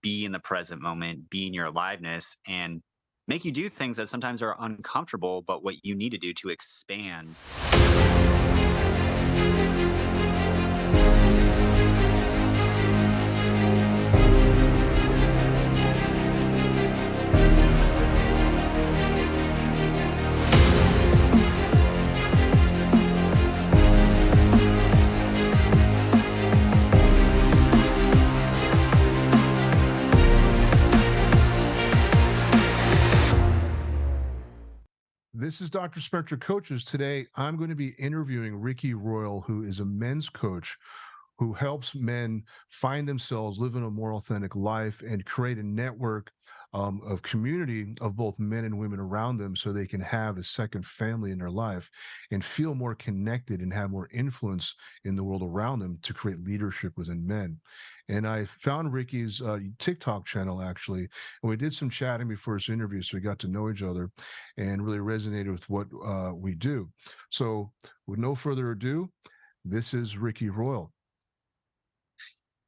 be in the present moment, be in your aliveness, and make you do things that sometimes are uncomfortable, but what you need to do to expand. This is Dr. Spencer Coaches. Today, I'm going to be interviewing Ricky Royal, who is a men's coach who helps men find themselves, live in a more authentic life, and create a network of community of both men and women around them so they can have a second family in their life and feel more connected and have more influence in the world around them to create leadership within men. And I found Ricky's TikTok channel actually, and we did some chatting before this interview, so we got to know each other and really resonated with what we do. So, with no further ado, this is Ricky Royal.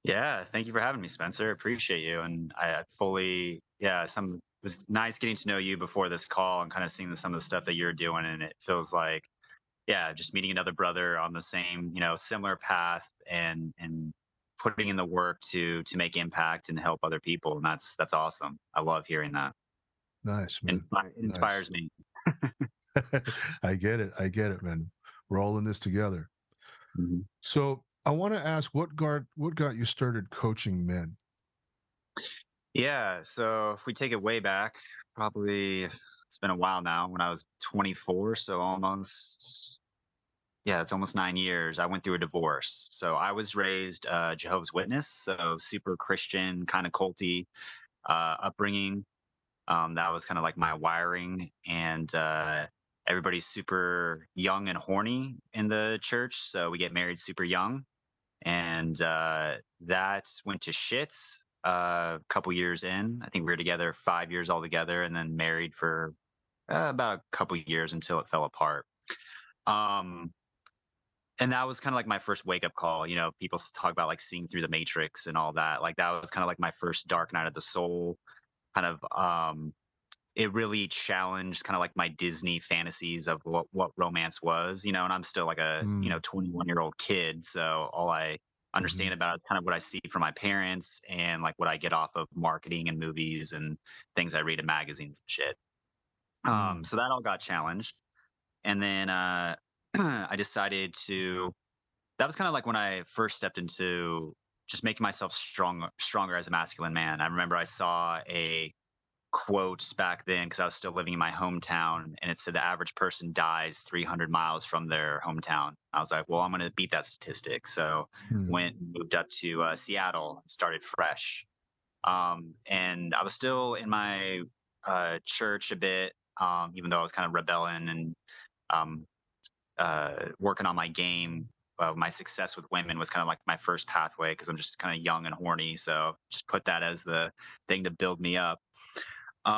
Yeah, thank you for having me, Spencer. Appreciate you. And I fully, yeah, some it was nice getting to know you before this call and kind of seeing some of the stuff that you're doing. And it feels like, yeah, just meeting another brother on the same, similar path and putting in the work to make impact and help other people. And that's awesome. I love hearing that. Nice, And man. it Nice. inspires me. I get it. I get it, man. We're all in this together. Mhm. So, I want to ask what got you started coaching men? Yeah. So if we take it way back, probably it's been a while now when I was 24. So almost, yeah, it's almost 9 years. I went through a divorce. So I was raised Jehovah's Witness. So super Christian, kind of culty upbringing. That was kind of like my wiring. And everybody's super young and horny in the church. So we get married super young and that went to shits a couple years in. I think we were together 5 years altogether, and then married for about a couple years until it fell apart. Um, and that was kind of like my first wake up call. You know, people talk about like seeing through the matrix and all that. Like that was kind of like my first dark night of the soul. Kind of, it really challenged kind of like my Disney fantasies of what romance was. You know, and I'm still like a Mm, 21-year-old kid, so all I hmm. understand about it is kind of what I see from my parents and like what I get off of marketing and movies and things I read in magazines and shit. Mm, So that all got challenged, and then I decided to. That was kind of like when I first stepped into just making myself stronger as a masculine man. I remember I saw a quotes back then because I was still living in my hometown, and it said the average person dies 300 miles from their hometown. I was like, well, I'm going to beat that statistic. So mm, moved up to Seattle, started fresh. And I was still in my church a bit, even though I was kind of rebelling and um, working on my game. My success with women was kind of like my first pathway because I'm just kind of young and horny. So just put that as the thing to build me up.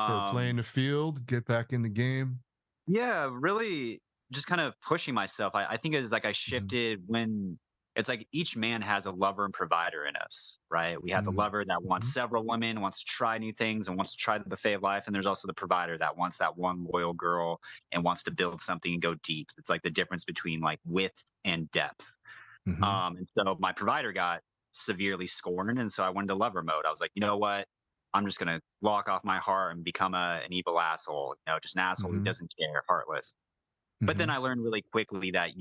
start playing Um, the field, get back in the game. Yeah, really just kind of pushing myself. I think it's like I Hmm. shifted when it's like each man has a lover and provider in us, right? We have the Mm, lover that hmm. wants several women, wants to try new things, and wants to try the buffet of life. And there's also the provider that wants that one loyal girl and wants to build something and go deep. It's like the difference between like width and depth. Hmm. And so my provider got severely scorned, and so I went into lover mode. I was like, you know what? I'm just gonna lock off my heart and become an evil asshole. Just an asshole who Hmm. doesn't care, heartless. But then Hmm. I learned really quickly that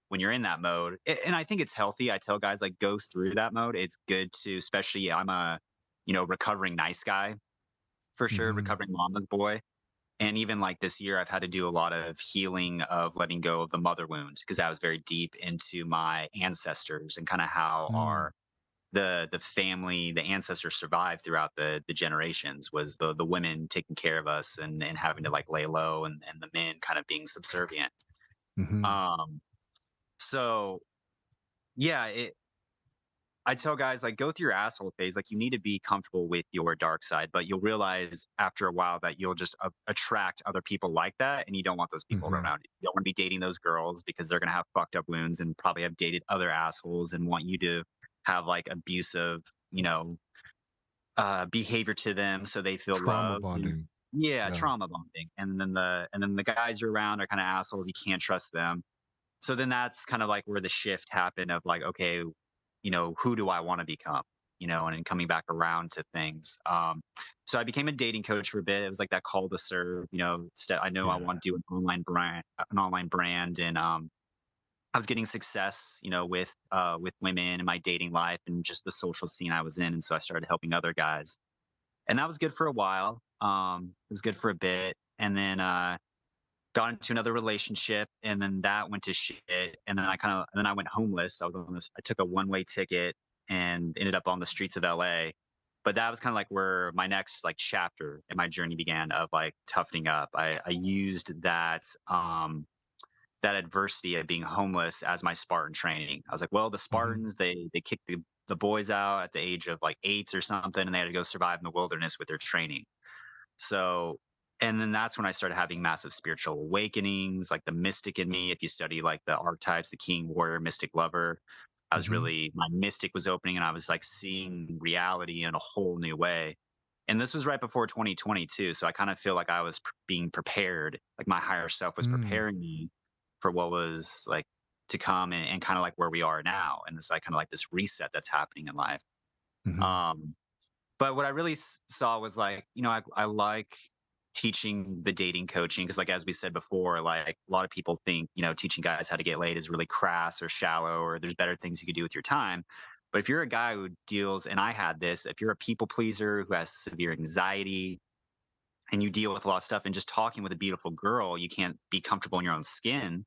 when you're in that mode, and I think it's healthy. I tell guys like go through that mode. It's good to, especially I'm a, recovering nice guy for sure, Hmm. recovering mama's boy. And even like this year, I've had to do a lot of healing of letting go of the mother wound because that was very deep into my ancestors and kind of how Mm, the family, the ancestors survived throughout the generations was the women taking care of us and having to like lay low and the men kind of being subservient. hmm. Um, so yeah, I tell guys like go through your asshole phase. Like you need to be comfortable with your dark side, but you'll realize after a while that you'll just attract other people like that, and you don't want those people Hmm. around you. You don't want to be dating those girls because they're gonna have fucked up wounds and probably have dated other assholes and want you to have like abusive, you know, behavior to them so they feel Trauma loved. And bonding. yeah, Yeah. trauma bonding. And then the guys you're around are kind of assholes. You can't trust them. So then that's kind of like where the shift happened of like, okay, who do I want to become? And then coming back around to things. So I became a dating coach for a bit. It was like that call to serve. I know I Yeah. want to do an online brand, and I was getting success, with women in my dating life and just the social scene I was in, and so I started helping other guys, and that was good for a while. It was good for a bit, and then got into another relationship, and then that went to shit, and then I went homeless. I took a one-way ticket and ended up on the streets of LA. But that was kind of like where my next like chapter in my journey began of like toughening up. I used that adversity of being homeless as my Spartan training. I was like, well, the Mhm. Spartans, they kicked the boys out at the age of like 8 or something, and they had to go survive in the wilderness with their training. So, and then that's when I started having massive spiritual awakenings, like the mystic in me. If you study like the archetypes, the king, warrior, mystic, lover, Mhm. my mystic was opening, and I was like seeing reality in a whole new way. And this was right before 2022. So I kind of feel like I was being prepared, like my higher self was Mm. preparing me for what was like to come, and kind of like where we are now. And it's like kind of like this reset that's happening in life. Mhm. Um, but what I really saw was like, I like teaching the dating coaching because, like, as we said before, like a lot of people think, teaching guys how to get laid is really crass or shallow, or there's better things you could do with your time. But if you're a guy who deals, and I had this, if you're a people pleaser who has severe anxiety and you deal with a lot of stuff, and just talking with a beautiful girl, you can't be comfortable in your own skin,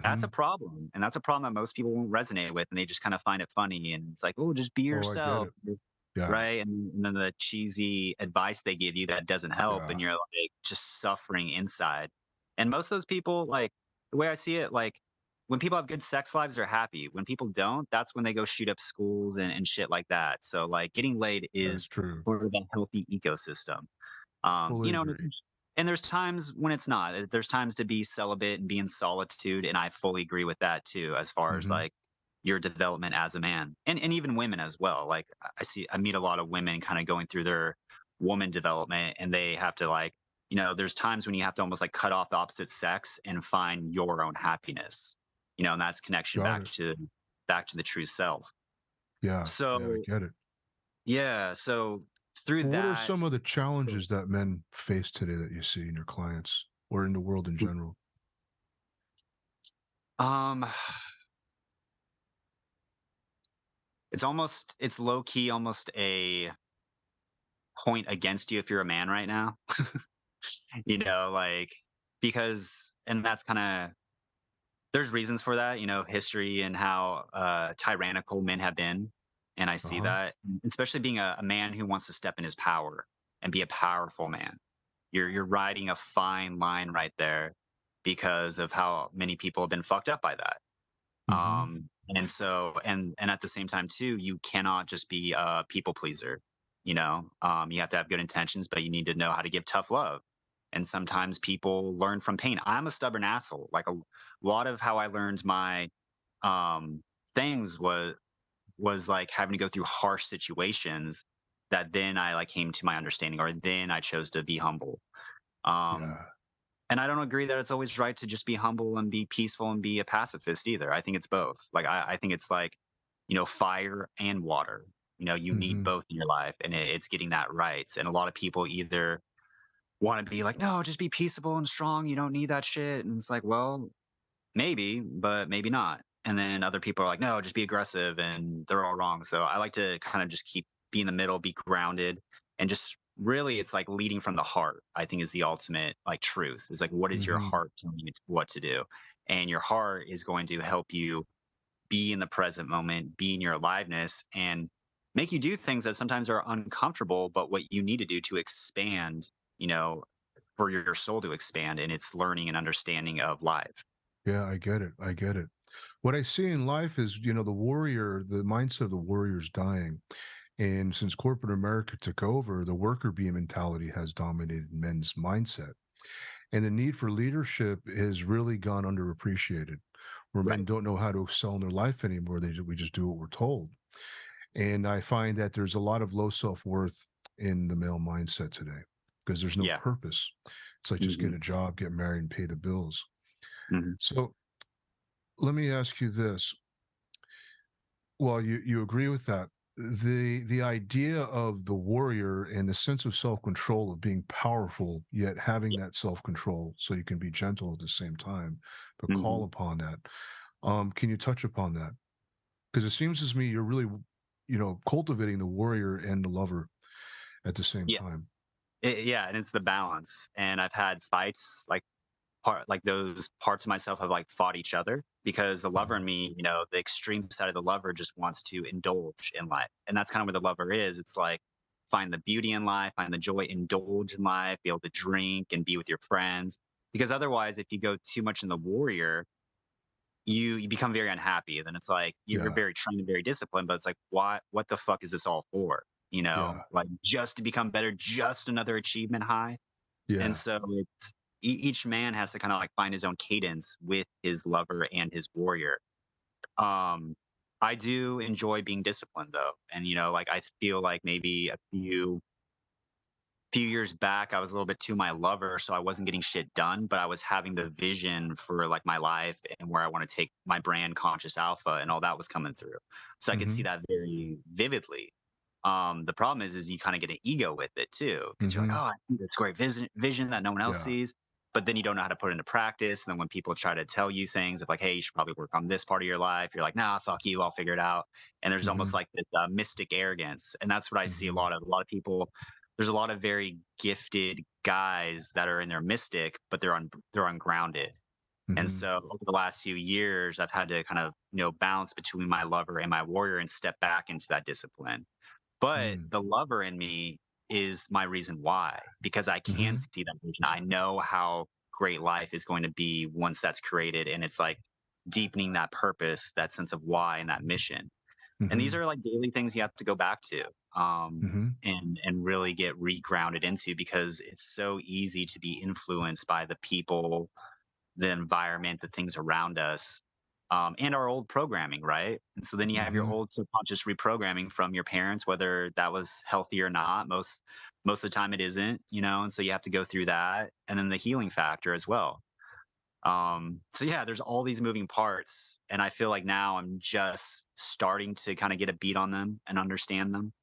that's a Mhm. problem. And that's a problem that most people won't resonate with. And they just kind of find it funny. And it's like, oh, just be Oh, I get yourself. it. Yeah. Right. And then the cheesy advice they give you that doesn't help. Yeah. And you're like just suffering inside. And most of those people, like the way I see it, like when people have good sex lives, they're happy. When people don't, that's when they go shoot up schools and shit like that. So like getting laid That's is true. part of that healthy ecosystem. um, Fully you know, and agree. and there's times when it's not. There's times to be celibate and be in solitude, and I fully agree with that too, as far as Mhm. like your development as a man, and even women as well. Like I meet a lot of women kind of going through their woman development, and they have to like, there's times when you have to almost like cut off the opposite sex and find your own happiness, and that's connection Got back it. to the true self. Yeah. Yeah, I So get it. yeah, so through Well, what are that. some of the challenges that men face today that you see in your clients or in the world in general? um it's low key almost a point against you if you're a man right now. Like because and that's kind of there's reasons for that, history and how tyrannical men have been. And I see Uh-huh. that, especially being a man who wants to step in his power and be a powerful man. You're riding a fine line right there because of how many people have been fucked up by that. Mhm. And so and at the same time too, you cannot just be a people pleaser. You have to have good intentions, but you need to know how to give tough love. And sometimes people learn from pain. I'm a stubborn asshole. Like a lot of how I learned my um things was like having to go through harsh situations that then I like came to my understanding, or then I chose to be humble. Um Yeah. and I don't agree that it's always right to just be humble and be peaceful and be a pacifist either. I think it's both. Like I think it's like, fire and water. You need Mhm. both in your life, and it's getting that right. And a lot of people either want to be like, no, just be peaceable and strong. You don't need that shit. And it's like, well, maybe, but maybe not. And then other people are like, no, just be aggressive, and they're all wrong. So I like to kind of just be in the middle, be grounded, and just really it's like leading from the heart, I think is the ultimate like truth. Is like what is your Mhm. heart telling you what to do? And your heart is going to help you be in the present moment, be in your aliveness, and make you do things that sometimes are uncomfortable, but what you need to do to expand, you know, for your soul to expand in its learning and understanding of life. Yeah, I get it. I get it. What I see in life is, the mindset of the warrior is dying. And since corporate America took over, the worker bee mentality has dominated men's mindset. And the need for leadership has really gone underappreciated, where men Right. don't know how to excel in their life anymore. We just do what we're told. And I find that there's a lot of low self worth in the male mindset today because there's no Yeah. purpose. It's like just get Hmm. a job, get married, and pay the bills. Hmm. So let me ask you this. Well, you agree with that. The idea of the warrior and the sense of self-control of being powerful, yet having Yeah. that self-control so you can be gentle at the same time, but Hmm. call upon that. Can you touch upon that? Because it seems to me you're really, cultivating the warrior and the lover at the same Yeah. time. Yeah, and it's the balance. And I've had fights like those parts of myself have like fought each other because the lover Mhm. in me, the extreme side of the lover just wants to indulge in life. And that's kind of where the lover is. It's like find the beauty in life, find the joy, indulge in life, be able to drink and be with your friends. Because otherwise, if you go too much in the warrior, you become very unhappy. Then it's like you're Yeah, very trained and very disciplined, but it's like what the fuck is this all for? yeah, Like just to become better, just another achievement high. And yeah. so each man has to kind of like find his own cadence with his lover and his warrior. Um, I do enjoy being disciplined though, and like I feel like maybe a few years back I was a little bit too my lover, so I wasn't getting shit done, but I was having the vision for like my life and where I want to take my brand, Conscious Alpha, and all that was coming through. So I could see Mhm, that very vividly. The problem is you kind of get an ego with it too, because you're like, mhm. oh, I see this great vision that no one else Yeah, sees, but then you don't know how to put it into practice. And then when people try to tell you things of like, hey, you should probably work on this part of your life, you're like, nah, fuck you, I'll figure it out. And there's almost mhm, like this mystic arrogance, and that's what I see mhm, a lot of people. There's a lot of very gifted guys that are in their mystic, but they're ungrounded. And mhm, so over the last few years, I've had to kind of balance between my lover and my warrior and step back into that discipline. But mm, the lover in me is my reason why, because I can mhm, see that vision. I know how great life is going to be once that's created. And it's like deepening that purpose, that sense of why and that mission. And these mhm, are like daily things you have to go back to, mhm, and really get regrounded into, because it's so easy to be influenced by the people, the environment, the things around us, and our old programming, right? And so then you have your mhm, old subconscious reprogramming from your parents, whether that was healthy or not. Most of the time it isn't, and so you have to go through that, and then the healing factor as well. So yeah, there's all these moving parts, and I feel like now I'm just starting to kind of get a beat on them and understand them.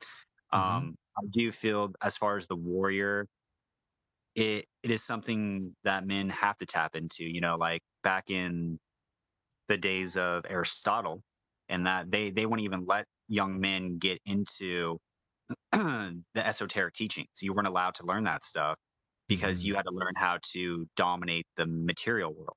mhm, I do feel as far as the warrior, it is something that men have to tap into, like back in the days of Aristotle, and that they wouldn't even let young men get into the esoteric teachings. You weren't allowed to learn that stuff because mhm, you had to learn how to dominate the material world.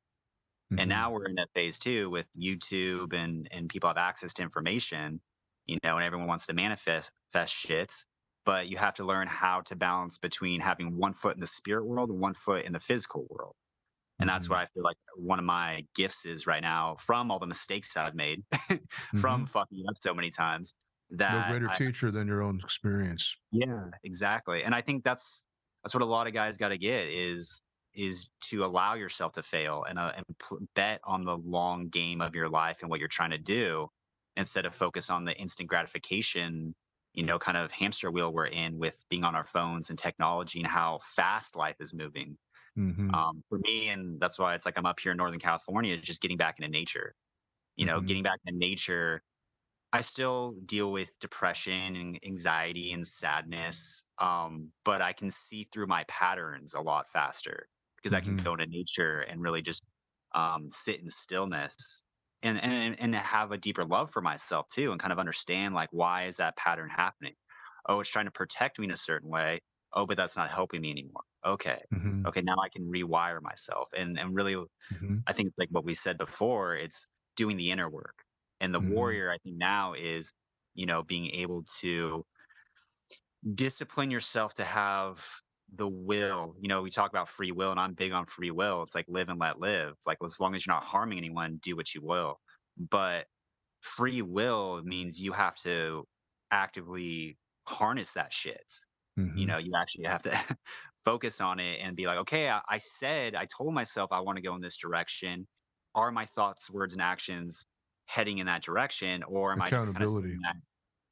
And now mhm, we're in that phase too with YouTube, and people have access to information, and everyone wants to manifest shits. But you have to learn how to balance between having one foot in the spirit world and one foot in the physical world. And that's what mhm, I feel like one of my gifts is right now, from all the mistakes I've made, from mhm. fucking up so many times, No that greater I teacher than your own experience. yeah, exactly. And I think that's what a lot of guys got to get is to allow yourself to fail, and bet on the long game of your life and what you're trying to do, instead of focus on the instant gratification, kind of hamster wheel we're in with being on our phones and technology and how fast life is moving. Mhm, For me, and that's why it's like I'm up here in Northern California, is just getting back into nature. mhm, Getting back into nature. I still deal with depression and anxiety and sadness, but I can see through my patterns a lot faster because I can mhm, go into nature and really just sit in stillness, and have a deeper love for myself too, and kind of understand like why is that pattern happening? Oh, it's trying to protect me in a certain way. Oh, but that's not helping me anymore. Okay, mhm, okay, now I can rewire myself, and really mhm, I think it's like what we said before, it's doing the inner work. And the mhm, warrior, I think now is, being able to discipline yourself to have the will. We talk about free will, and I'm big on free will. It's like live and let live. Like as long as you're not harming anyone, do what you will. But free will means you have to actively harness that shit. mhm, You actually have to focus on it and be like, okay, I told myself I want to go in this direction. Are my thoughts, words, and actions heading in that direction? Or am I just kind of saying accountability. that?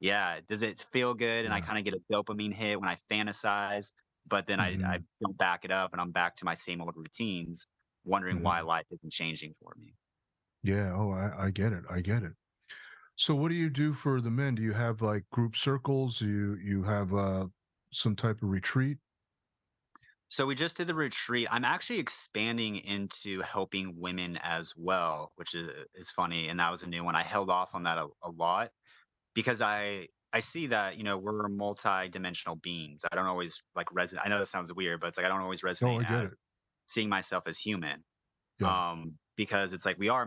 Yeah, does it feel good and I Yeah. kinda get a dopamine hit when I fantasize, but then I Mhm. don't back it up and I'm back to my same old routines, wondering why Mhm. life isn't changing for me. Yeah. Oh, I get it. I get it. So what do you do for the men? Do you have like group circles? You have some type of retreat? So we just did the retreat. I'm actually expanding into helping women as well, which is funny, and that was a new one. I held off on that a lot because I see that, we're multi-dimensional beings. I don't always like resonate. I know that sounds weird, but it's like I don't always Oh, resonate I get as it. seeing myself as human. Yeah. Because it's like we are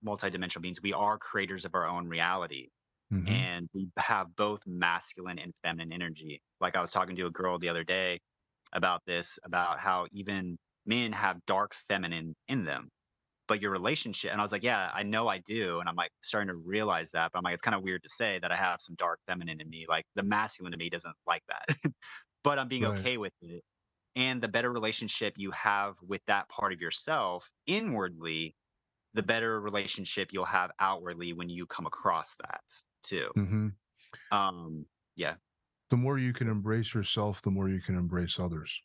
multi-dimensional beings. We are creators of our own reality, Mhm. and we have both masculine and feminine energy. Like I was talking to a girl the other day about this, about how even men have dark feminine in them. But your relationship, and I was like, yeah, I know I do. And I'm like starting to realize that, but I'm like, it's kind of weird to say that I have some dark feminine in me. Like the masculine in me doesn't like that, but I'm being Right. okay with it. And the better relationship you have with that part of yourself inwardly, the better relationship you'll have outwardly when you come across that too. Mhm. Um, yeah. The more you can embrace yourself, the more you can embrace others.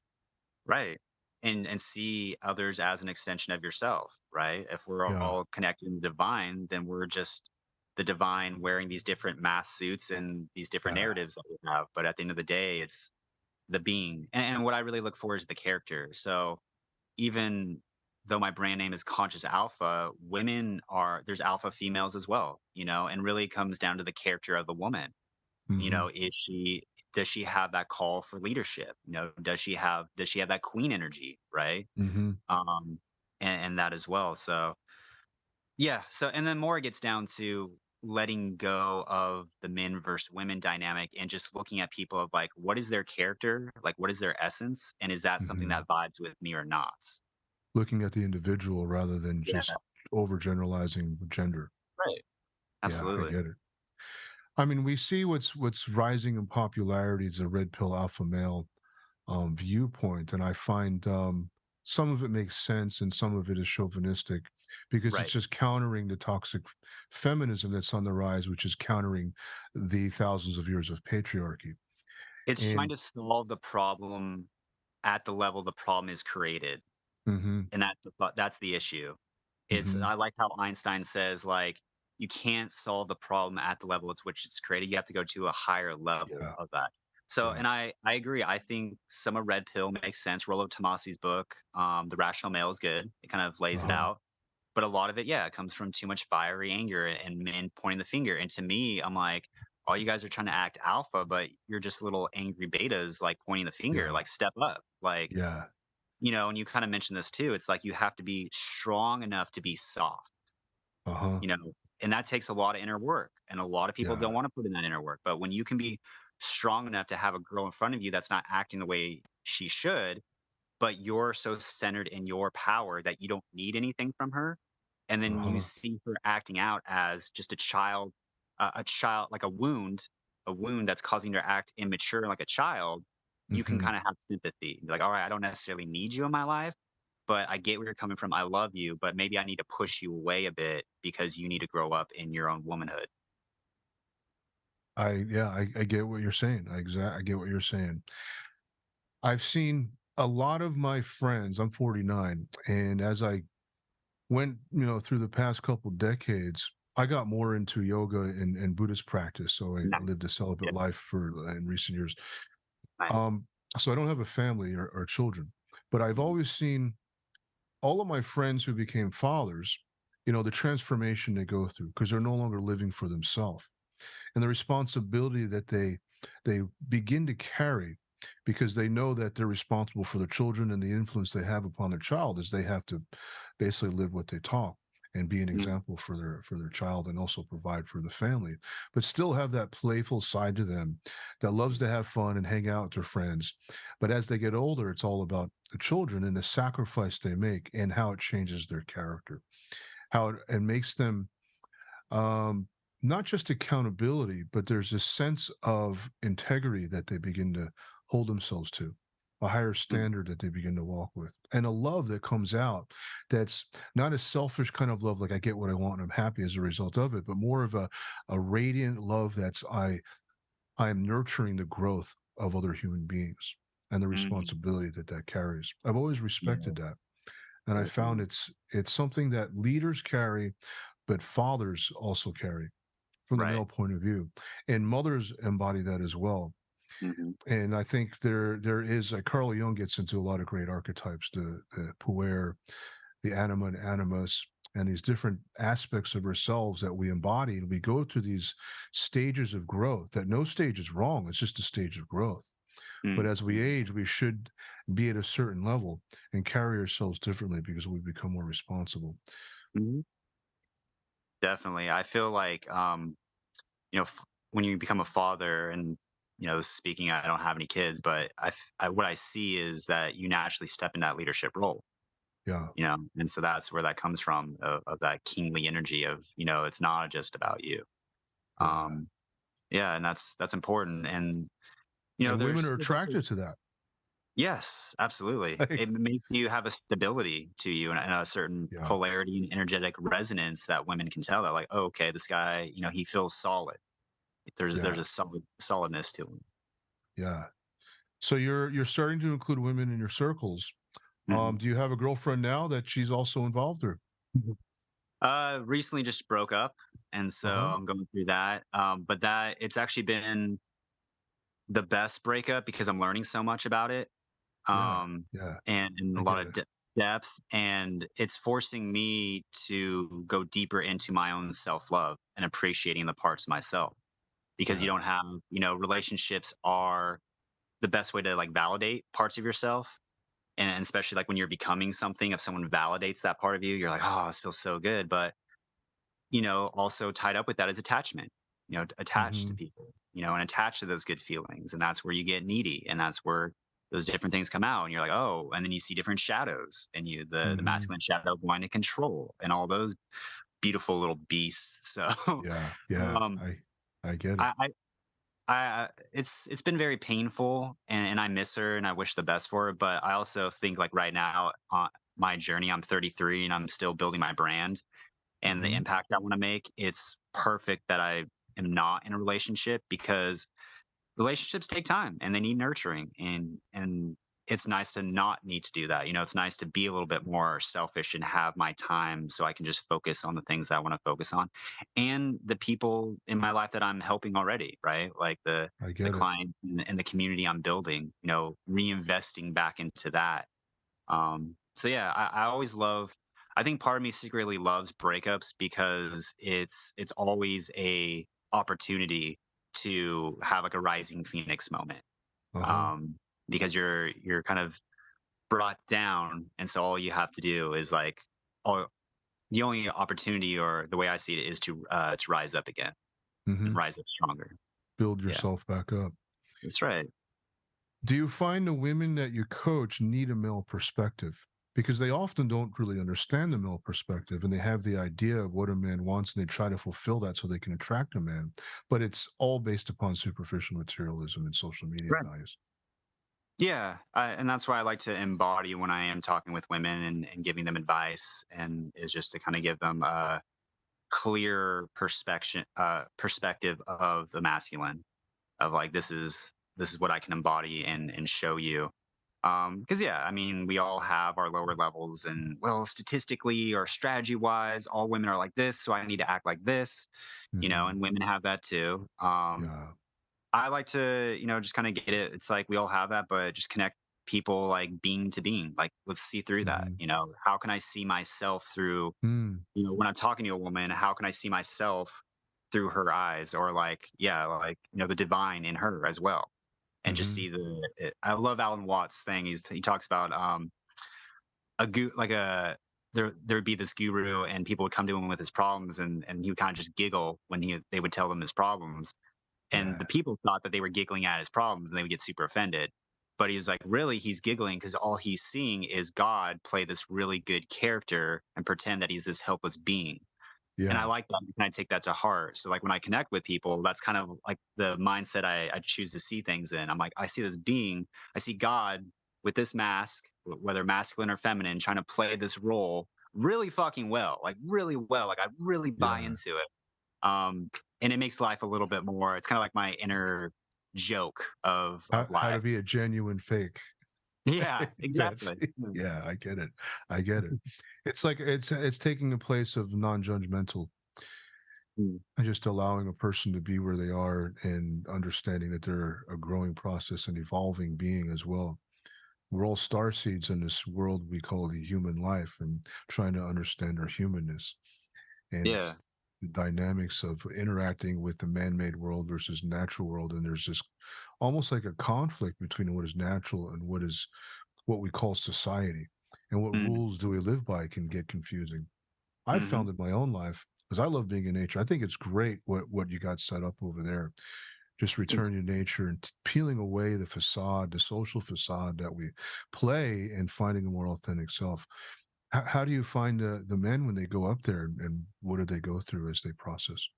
Right. And see others as an extension of yourself, right? If we're Yeah. all connected in the divine, then we're just the divine wearing these different mask suits and these different Yeah. narratives that we have. But at the end of the day, it's the being. And what I really look for is the character. So even though my brand name is Conscious Alpha, there's alpha females as well, and really comes down to the character of the woman. Mhm. Does she have that call for leadership? Does she have that queen energy, right? Mhm. Um, and that as well. So yeah. So and then more it gets down to letting go of the men versus women dynamic and just looking at people of like, what is their character? Like, what is their essence? And is that something Mhm. that vibes with me or not? Looking at the individual rather than Yeah. just overgeneralizing gender. Right. Yeah, I Absolutely. get it. I mean, we see what's rising in popularity is a red pill alpha male viewpoint, and I find some of it makes sense and some of it is chauvinistic because it's Right. just countering the toxic feminism that's on the rise, which is countering the thousands of years of patriarchy. It's trying And to solve the problem at the level the problem is created. hmm And that's the issue. hmm I like how Einstein says, like, you can't solve the problem at the level at which it's created. You have to go to a higher level yeah, of that. So, yeah, and I agree. I think some of Red Pill makes sense. Rollo Tomasi's book, The Rational Male, is good. It kind of lays it uh-huh, out. But a lot of it, yeah, it comes from too much fiery anger and men pointing the finger. And to me, I'm like, all you guys are trying to act alpha, but you're just little angry betas, like pointing the finger, yeah, like step up. Like, yeah, and you kind of mentioned this too. It's like you have to be strong enough to be soft, uh-huh, you know, and that takes a lot of inner work. And a lot of people yeah, don't want to put in that inner work. But when you can be strong enough to have a girl in front of you that's not acting the way she should, but you're so centered in your power that you don't need anything from her, and then you uh-huh, see her acting out as just a child, like a wound that's causing her to act immature like a child, you can hmm kind of have sympathy. Be like, all right, I don't necessarily need you in my life, but I get where you're coming from. I love you, but maybe I need to push you away a bit because you need to grow up in your own womanhood. I get what you're saying. I get what you're saying. I've seen a lot of my friends, I'm 49, and as I went, through the past couple decades, I got more into yoga and Buddhist practice. So I Nice. lived a celibate Yeah, life for in recent years. nice. Um, so I don't have a family or children, but I've Mhm. always seen all of my friends who became fathers, the transformation they go through because they're no longer living for themselves and the responsibility that they begin to carry because they know that they're responsible for their children and the influence they have upon their child is they have to basically live what they talk and be an Mhm. example for their child and also provide for the family but still have that playful side to them that loves to have fun and hang out with their friends but as they get older it's all about the children and the sacrifice they make and how it changes their character how it makes them um, not just accountability, but there's this sense of integrity that they begin to hold themselves to. a higher Mm, standard that they begin to walk with, and a love that comes out that's not a selfish kind of love, like I get what I want and I'm happy as a result of it, but more of a radiant love that's I'm nurturing the growth of other human beings and the mm, responsibility that that carries. I've always yeah, respected that, and I very found cool. it's something that leaders carry, but fathers also carry from the Right. male point of view, and mothers embody that as well. Mhm, And I think there is like Carl Jung gets into a lot of great archetypes, the puer, the anima and animus, and these different aspects of ourselves that we embody, and we go through these stages of growth. That no stage is wrong; it's just a stage of growth. But mm, as we mhm, age, we should be at a certain level and carry ourselves differently because we become more responsible. mhm. Definitely. I feel like, when you become a father and, speaking, I don't have any kids, but what I see is that you naturally step in that leadership role, Yeah, and so that's where that comes from of that kingly energy of, it's not just about you. yeah. Um, yeah. And that's important. And, And women are there's also, attracted to that. yes, absolutely. Like, It makes you have a stability to you and a certain yeah, polarity and energetic resonance that women can tell that like, oh, okay, this guy, he feels solid. There's yeah, a solidness to him. yeah. So you're starting to include women in your circles. Mhm. Do you have a girlfriend now that she's also involved, or? Mhm. Recently just broke up, and Uh so huh. I'm going through that. But that it's actually been the best breakup because I'm learning so much about it, Yeah, um, yeah. and I a lot get of it. depth, and it's forcing me to go deeper into my own self love and appreciating the parts of myself because you Yeah. don't have, relationships are the best way to like validate parts of yourself. And especially like when you're becoming something, if someone validates that part of you, you're like, oh, this feels so good. But, also tied up with that is attachment, attached to Hmm. people, and attached to those good feelings. And that's where you get needy. And that's where those different things come out. And you're like, oh, and then you see different shadows and the Hmm. masculine shadow wanting to control and all those beautiful little beasts. So Yeah, yeah. um I get it. I, I it's been very painful, and I miss her, and I wish the best for her. But I also think like right now, my journey, I'm 33, and I'm still building my brand and the Hmm. impact I want to make. It's perfect that I am not in a relationship because relationships take time and they need nurturing, and it's nice to not need to do that. It's nice to be a little bit more selfish and have my time so I can just focus on the things I want to focus on and the people in my life that I'm helping already, right? Like I the get it. client and the community I'm building, reinvesting back into that. So yeah, I always love. I think part of me secretly loves breakups because it's always a opportunity to have like a rising phoenix moment. Uh huh. Um, because you're kind of brought down, and so all you have to do is like, oh, the only opportunity or the way I see it is to rise up again and Hmm. rise up stronger. Build Yeah, yourself back up. that's right. Do you find the women that you coach need a male perspective? Because they often don't really understand the male perspective and they have the idea of what a man wants and they try to fulfill that so they can attract a man. But it's all based upon superficial materialism and social media Right. values. Yeah, and that's why I like to embody when I am talking with women and giving them advice, and is just to kind of give them a clear perspective of the masculine, of like this is what I can embody and show you. Because yeah, I mean, we all have our lower levels, and well, statistically or strategy wise, all women are like this, so I need to act like this, Hmm. and women have that too. Yeah. I like to, just kind of get it. It's like we all have that, but just connect people like being to being. Like, let's see through that. Hmm. How can I see myself through, Mm. when I'm talking to a woman, how can I see myself through her eyes or like, yeah, like, the divine in her as well. And just Hmm. see I love Alan Watts thing. He talks about, a like there'd be this guru and people would come to him with his problems and he would kind of just giggle when they would tell them his problems and the Yeah. people thought that they were giggling at his problems and they would get super offended. But he was like, really, he's giggling because all he's seeing is God play this really good character and pretend that he's this helpless being. And I Yeah. like that and kind of take that to heart. So like when I connect with people, that's kind of like the mindset I choose to see things in. I'm like, I see this being, I see God with this mask, whether masculine or feminine, trying to play this role really fucking well, like really well. Like I really buy Yeah. into it. Um, and it makes life a little bit more. It's kind of like my inner joke of How to life. be a genuine fake. Yeah, That's exactly. Mm, yeah, I get it. I get it. It's like it's taking the place of non-judgmental mm, and just allowing a person to be where they are and understanding that they're a growing process and evolving being as well. We're all star seeds in this world we call the human life and trying to understand our humanness. And yeah. it's the dynamics of interacting with the man-made world versus natural world. And there's this almost like a conflict between what is natural and what we call society. And what Mm, rules do we live by can get confusing. I've hmm found in my own life, because I love being in nature. I think it's great what you got set up over there. Just returning to nature and peeling away the facade, the social facade that we play, and finding a more authentic self. How do you find the men when they go up there, and what do they go through as they process?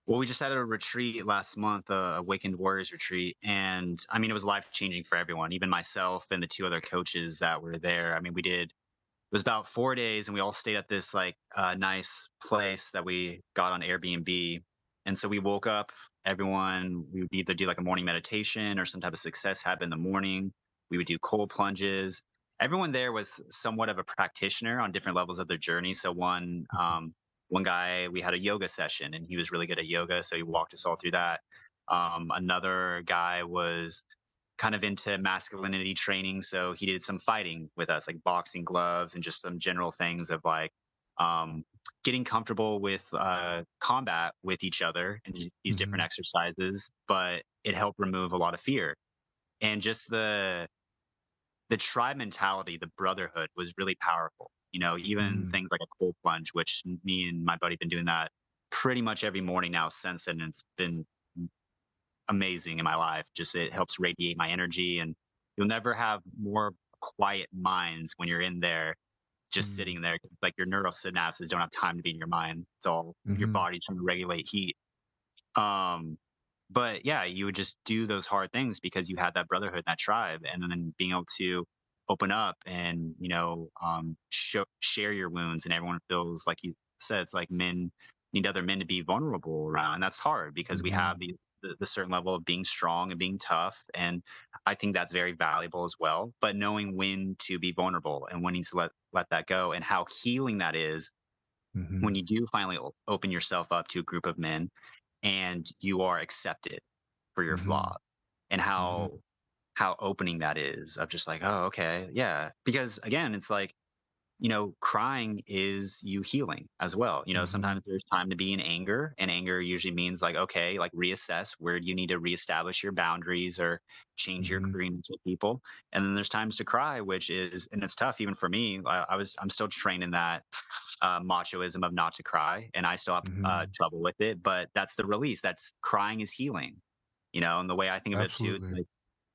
Well, we just had a retreat last month, a Awakened Warriors retreat, and I mean, it was life changing for everyone, even myself and the two other coaches that were there. I mean, we did it was about 4 days, and we all stayed at this like nice place that we got on Airbnb. And so we woke up. Everyone, we would either do like a morning meditation or some type of success habit in the morning. We would do cold plunges. Everyone there was somewhat of a practitioner on different levels of their journey. So one guy, we had a yoga session, and he was really good at yoga, so he walked us all through that. Another guy was kind of into masculinity training. So he did some fighting with us, like boxing gloves and just some general things of like um, getting comfortable with combat with each other and these different Mhm, exercises. But it helped remove a lot of fear and just the tribe mentality, the brotherhood was really powerful. You know, even mm, things like a cold plunge, which me and my buddy been doing that pretty much every morning now since then. And it's been amazing in my life. Just it helps radiate my energy, and you'll never have more quiet minds when you're in there, just mm, sitting there. Like your neural synapses don't have time to be in your mind. It's all your mhm, body trying to regulate heat. Um, but yeah, you would just do those hard things because you had that brotherhood, that tribe, and then being able to open up and share your wounds, and everyone feels like you said, it's like men need other men to be vulnerable around, and that's hard because we have mhm, the certain level of being strong and being tough, and I think that's very valuable as well. But knowing when to be vulnerable and when to let that go, and how healing that is when mhm, you do finally open yourself up to a group of men and you are accepted for your mhm, flaws, and mhm, how opening that is of just like, oh, okay, yeah, because again, it's like, crying is you healing as well. mhm, Sometimes there's time to be in anger, and anger usually means like, okay, like reassess where do you need to reestablish your boundaries or change your mhm, agreements with people. And then there's times to cry, which is, and it's tough even for me. I'm still trained in that machoism of not to cry, and I still have mhm. trouble with it. But that's the release. That's crying is healing. And the way I think of it too, it's Absolutely. like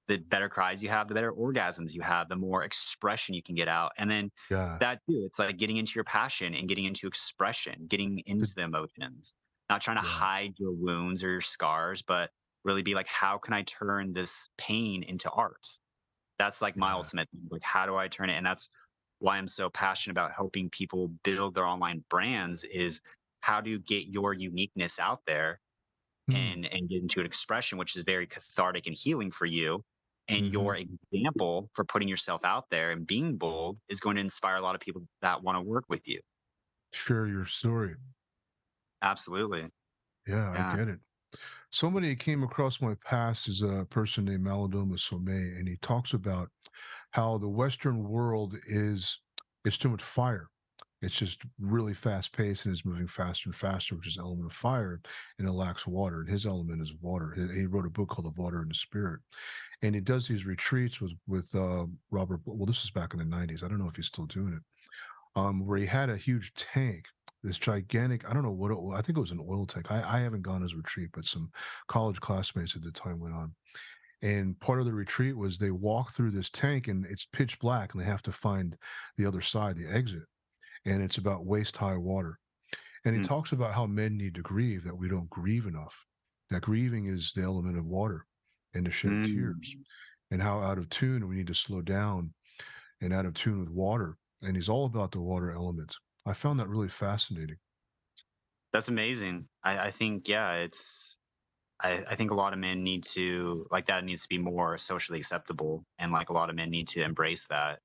the better cries you have, the better orgasms you have, the more expression you can get out. And then Yeah. that too, it's like getting into your passion and getting into expression, getting The into the emotions, not trying to yeah, hide your wounds or your scars, but really be like, how can I turn this pain into art? That's like my yeah. ultimate thing. Like, how do I turn it? And that's why I'm so passionate about helping people build their online brands is how do you get your uniqueness out there Mm, and get into an expression which is very cathartic and healing for you. And your mhm. example for putting yourself out there and being bold is going to inspire a lot of people that want to work with you. Share your story. Absolutely. Yeah, I Yeah. get it. Somebody came across my past is a person named Malidoma Somé, and he talks about how the Western world is it's too much fire. It's just really fast paced and is moving faster and faster, which is an element of fire, and it lacks water. And his element is water. He wrote a book called The Water and the Spirit, and he does these retreats with Robert. Well, this is back in the '90s. I don't know if he's still doing it. Where he had a huge tank, this gigantic. I don't know what it was. I think it was an oil tank. I haven't gone as a retreat, but some college classmates at the time went on. And part of the retreat was they walk through this tank and it's pitch black and they have to find the other side, the exit. And it's about waist high water. And he Mm, talks about how men need to grieve, that we don't grieve enough, that grieving is the element of water and to shed tears. mm, and how out of tune we need to slow down and out of tune with water. And he's all about the water element. I found that really fascinating. That's amazing. I think, yeah, I think a lot of men need to like that needs to be more socially acceptable, and like a lot of men need to embrace that.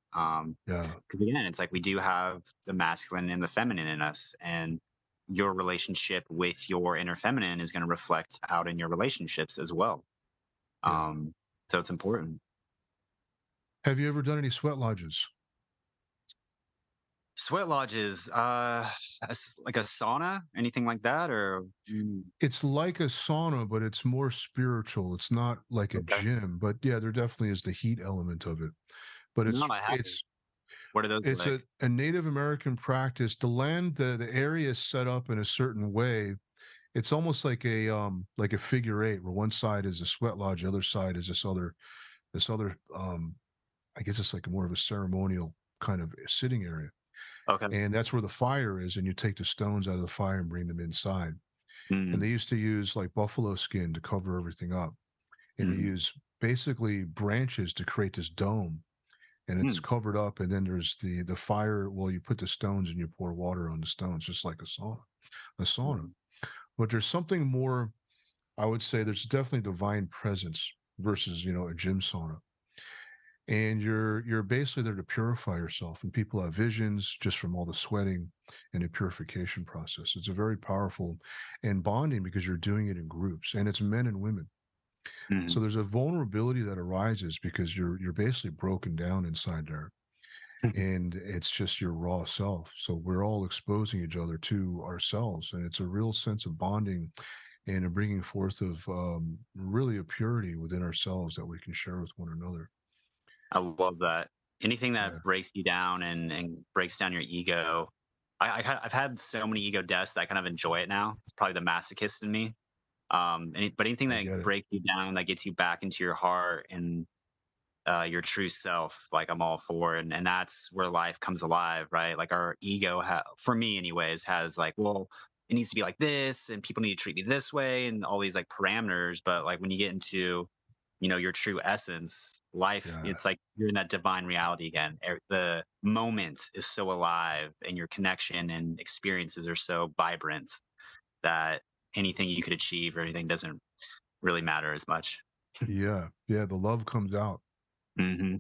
Yeah. Because again, it's like we do have the masculine and the feminine in us, and your relationship with your inner feminine is going to reflect out in your relationships as well. Yeah. Um, so it's important. Have you ever done any sweat lodges? Sweat lodges, like a sauna, anything like that, or It's like a sauna, but it's more spiritual. It's not like a okay. gym, but yeah, there definitely is the heat element of it. But No, it's I haven't. it's What are those it's like? a Native American practice. The area is set up in a certain way. It's almost like a figure eight where one side is a sweat lodge, the other side is this other I guess it's like more of a ceremonial kind of sitting area. Okay. And that's where the fire is, and you take the stones out of the fire and bring them inside. And Mm, they used to use like buffalo skin to cover everything up. And they mm, use basically branches to create this dome, and it's mm, covered up. And then there's the fire. Well, you put the stones and you pour water on the stones, just like a sauna. mm. But there's something more. I would say there's definitely divine presence versus a gym sauna. And you're basically there to purify yourself. And people have visions just from all the sweating and the purification process. It's a very powerful and bonding because you're doing it in groups, and it's men and women. So Mhm. there's a vulnerability that arises because you're basically broken down inside there, and it's just your raw self. So we're all exposing each other to ourselves, and it's a real sense of bonding and a bringing forth of really a purity within ourselves that we can share with one another. I love that. Anything Yeah, that breaks you down and breaks down your ego. I've had so many ego deaths that I kind of enjoy it now. It's probably the masochist in me. But anything I that get it. breaks you down, that gets you back into your heart and your true self, like I'm all for, and that's where life comes alive, right? Like our ego, for me, anyways, has like, well, it needs to be like this, and people need to treat me this way, and all these like parameters. But like when you get into, your true essence, life, Yeah, it's like you're in that divine reality again. The moment is so alive, and your connection and experiences are so vibrant that anything you could achieve or anything doesn't really matter as much. yeah, yeah. The love comes out. Hmm.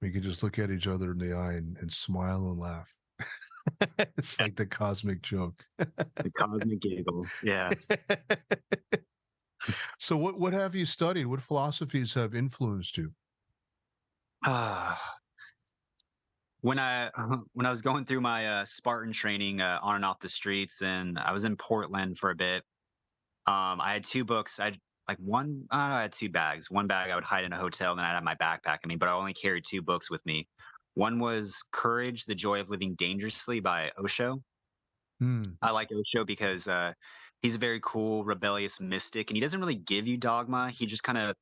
We can just look at each other in the eye and smile and laugh. It's like the cosmic joke. The cosmic giggle. Yeah. So what have you studied? What philosophies have influenced you? When when I was going through my Spartan training on and off the streets, and I was in Portland for a bit, I had two books. I like one. I had two bags. One bag I would hide in a hotel, and then I'd have my backpack. I mean, but I only carried two books with me. One was "Courage: The Joy of Living Dangerously" by Osho. Hmm. I like Osho because he's a very cool, rebellious mystic, and he doesn't really give you dogma. He just kind of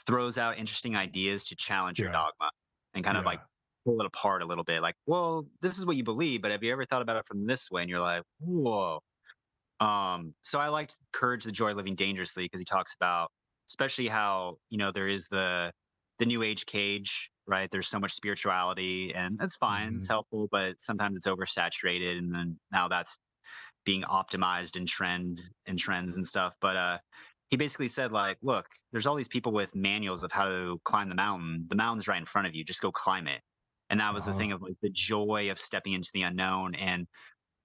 throws out interesting ideas to challenge your Yeah, dogma and kind of like yeah. pull it apart a little bit. Like, well, this is what you believe, but have you ever thought about it from this way? And you're like, whoa. So I liked Courage, the Joy of Living Dangerously because he talks about, especially how there is the new age cage, right? There's so much spirituality, and that's fine, it's Mhm, helpful, but sometimes it's oversaturated, and then now that's being optimized in trends and stuff. But he basically said like, look, there's all these people with manuals of how to climb the mountain. The mountain's right in front of you. Just go climb it. And that was the uh-huh, thing of like the joy of stepping into the unknown.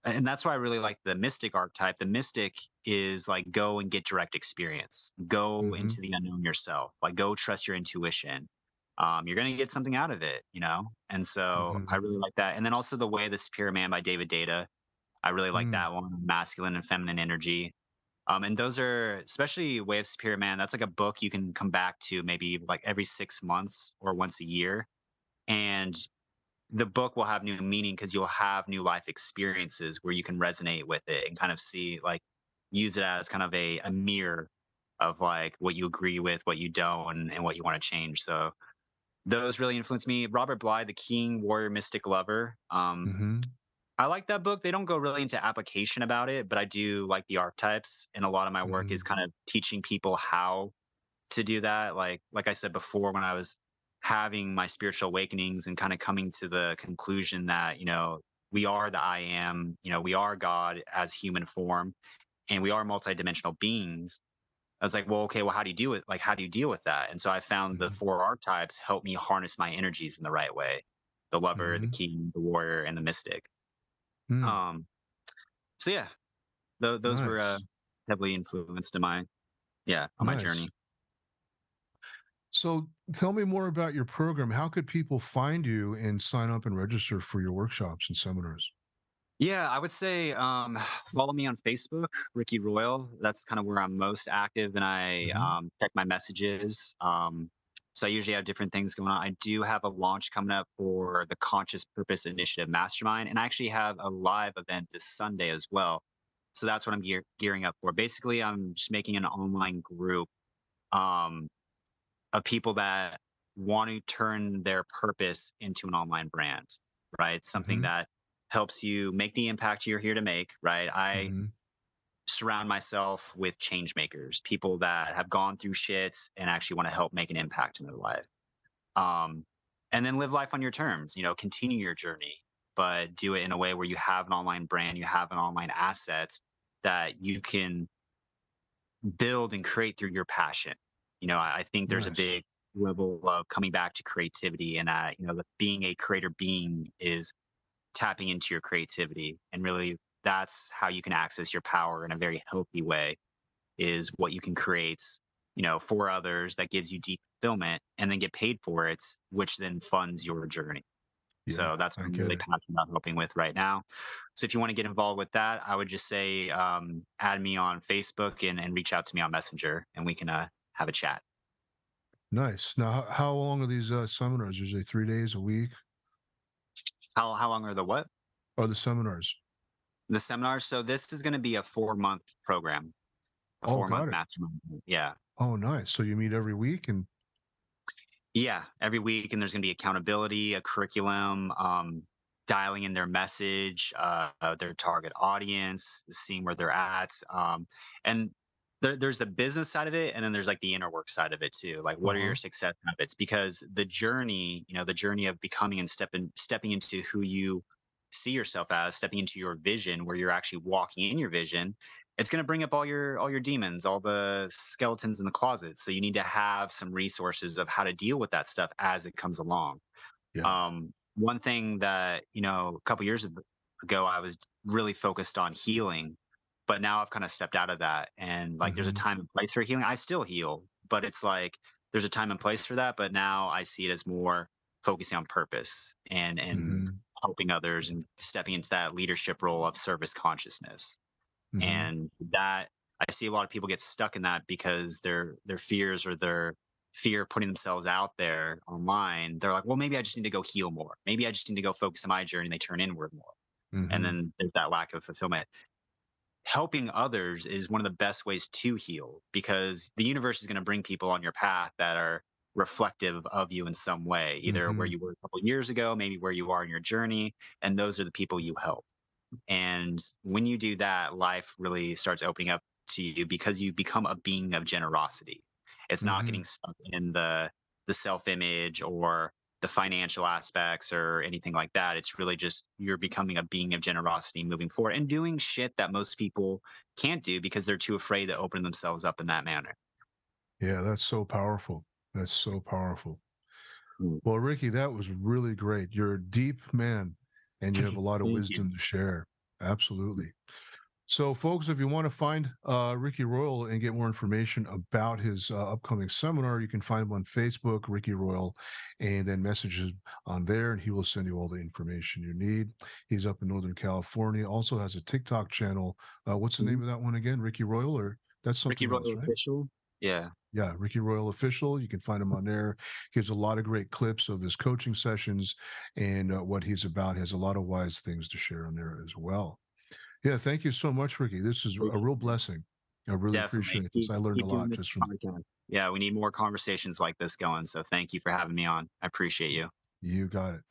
And that's why I really like the mystic archetype. The mystic is like go and get direct experience. Go mhm, into the unknown yourself. Like go trust your intuition. You're gonna get something out of it. And so I mhm, really like that. And then also the way the Superior Man by David Data. I really like mm, that one, masculine and feminine energy. And those are especially Way of Superior Man. That's like a book you can come back to maybe like every 6 months or once a year. And the book will have new meaning because you'll have new life experiences where you can resonate with it and kind of see, like, use it as kind of a mirror of like what you agree with, what you don't, and what you want to change. So those really influenced me. Robert Bly, The King, Warrior, Mystic Lover. mhm, I like that book. They don't go really into application about it, but I do like the archetypes, and a lot of my work is mhm, kind of teaching people how to do that. Like I said before, when I was having my spiritual awakenings and kind of coming to the conclusion that, we are the I am, we are God as human form, and we are multidimensional beings. I was like, well, okay, well, how do you do it? Like, how do you deal with that? And so I found the Mhm. four archetypes help me harness my energies in the right way: the lover, the Mhm. king, the warrior, and the mystic. Mm. Um, so yeah, those were Nice. heavily influenced in on my Nice. journey. So tell me more about your program. How could people find you and sign up and register for your workshops and seminars? Yeah, I would say follow me on Facebook, Ricky Royal. That's kind of where I'm most active, and I Mhm. check my messages. So I usually have different things going on. I do have a launch coming up for the Conscious Purpose Initiative Mastermind, and I actually have a live event this Sunday as well. So that's what I'm gearing up for. Basically, I'm just making an online group um, of people that want to turn their purpose into an online brand, right? Something Mhm. that helps you make the impact you're here to make, right? I Mhm. surround myself with change makers, people that have gone through shits and actually want to help make an impact in their life. Um, and then live life on your terms, continue your journey, but do it in a way where you have an online brand, you have an online asset that you can build and create through your passion. I think there's a Nice. big level of coming back to creativity, and that, being a creator being is tapping into your creativity. And really, that's how you can access your power in a very healthy way, is what you can create, for others that gives you deep fulfillment and then get paid for it, which then funds your journey. So Yeah, that's I what I'm get really it. passionate about helping with right now. So if you want to get involved with that, I would just say add me on Facebook and reach out to me on Messenger, and we can have a chat. Nice. Now, how long are these seminars? Usually 3 days a week? How long are the what? Are the seminars? The seminars. So this is going to be a 4 month program, a Oh, 4 month got it. mastermind. Yeah. Oh, nice. So you meet every week and Yeah, every week, and there's going to be accountability, a curriculum, dialing in their message, their target audience, seeing where they're at, and there's the business side of it, and then there's like the inner work side of it too. Like, what are your uh-huh. success habits? Because the journey of becoming and stepping into who you see yourself as, stepping into your vision, where you're actually walking in your vision, it's going to bring up all your demons, all the skeletons in the closet. So you need to have some resources of how to deal with that stuff as it comes along. Yeah. One thing that, a couple years ago, I was really focused on healing, but now I've kind of stepped out of that. And like, there's a Mhm. time and place for healing. I still heal, but it's like there's a time and place for that. But now I see it as more focusing on purpose and Mhm. helping others and stepping into that leadership role of service consciousness. Mhm. And that, I see a lot of people get stuck in that because their fears, or their fear of putting themselves out there online, they're like, well, maybe I just need to go heal more, maybe I just need to go focus on my journey, and they turn inward more, and Mhm. then there's that lack of fulfillment. Helping others is one of the best ways to heal, because the universe is going to bring people on your path that are reflective of you in some way, either where Mhm. you were a couple years ago, maybe where you are in your journey, and those are the people you help. And when you do that, life really starts opening up to you, because you become a being of generosity. It's not getting Mhm. stuck in the self-image or the financial aspects or anything like that. It's really just you're becoming a being of generosity moving forward and doing shit that most people can't do because they're too afraid to open themselves up in that manner. Yeah, that's so powerful. That's so powerful. Mm. Well, Ricky, that was really great. You're a deep man and you have a lot of Thank you. wisdom to share. Absolutely. So, folks, if you want to find Ricky Royal and get more information about his upcoming seminar, you can find him on Facebook, Ricky Royal, and then message him on there, and he will send you all the information you need. He's up in Northern California. Also has a TikTok channel. What's the name Mhm. of that one again? Ricky Royal, or that's Ricky something else, Royal right? Official. Yeah. Yeah, Ricky Royal Official. You can find him on there. He has a lot of great clips of his coaching sessions and what he's about. He has a lot of wise things to share on there as well. Yeah, thank you so much, Ricky. This is a Appreciate real it. blessing. I really Definitely. appreciate this. Keep I learned a keep doing lot this just from podcast. Yeah, we need more conversations like this going. So thank you for having me on. I appreciate you. you. Got it.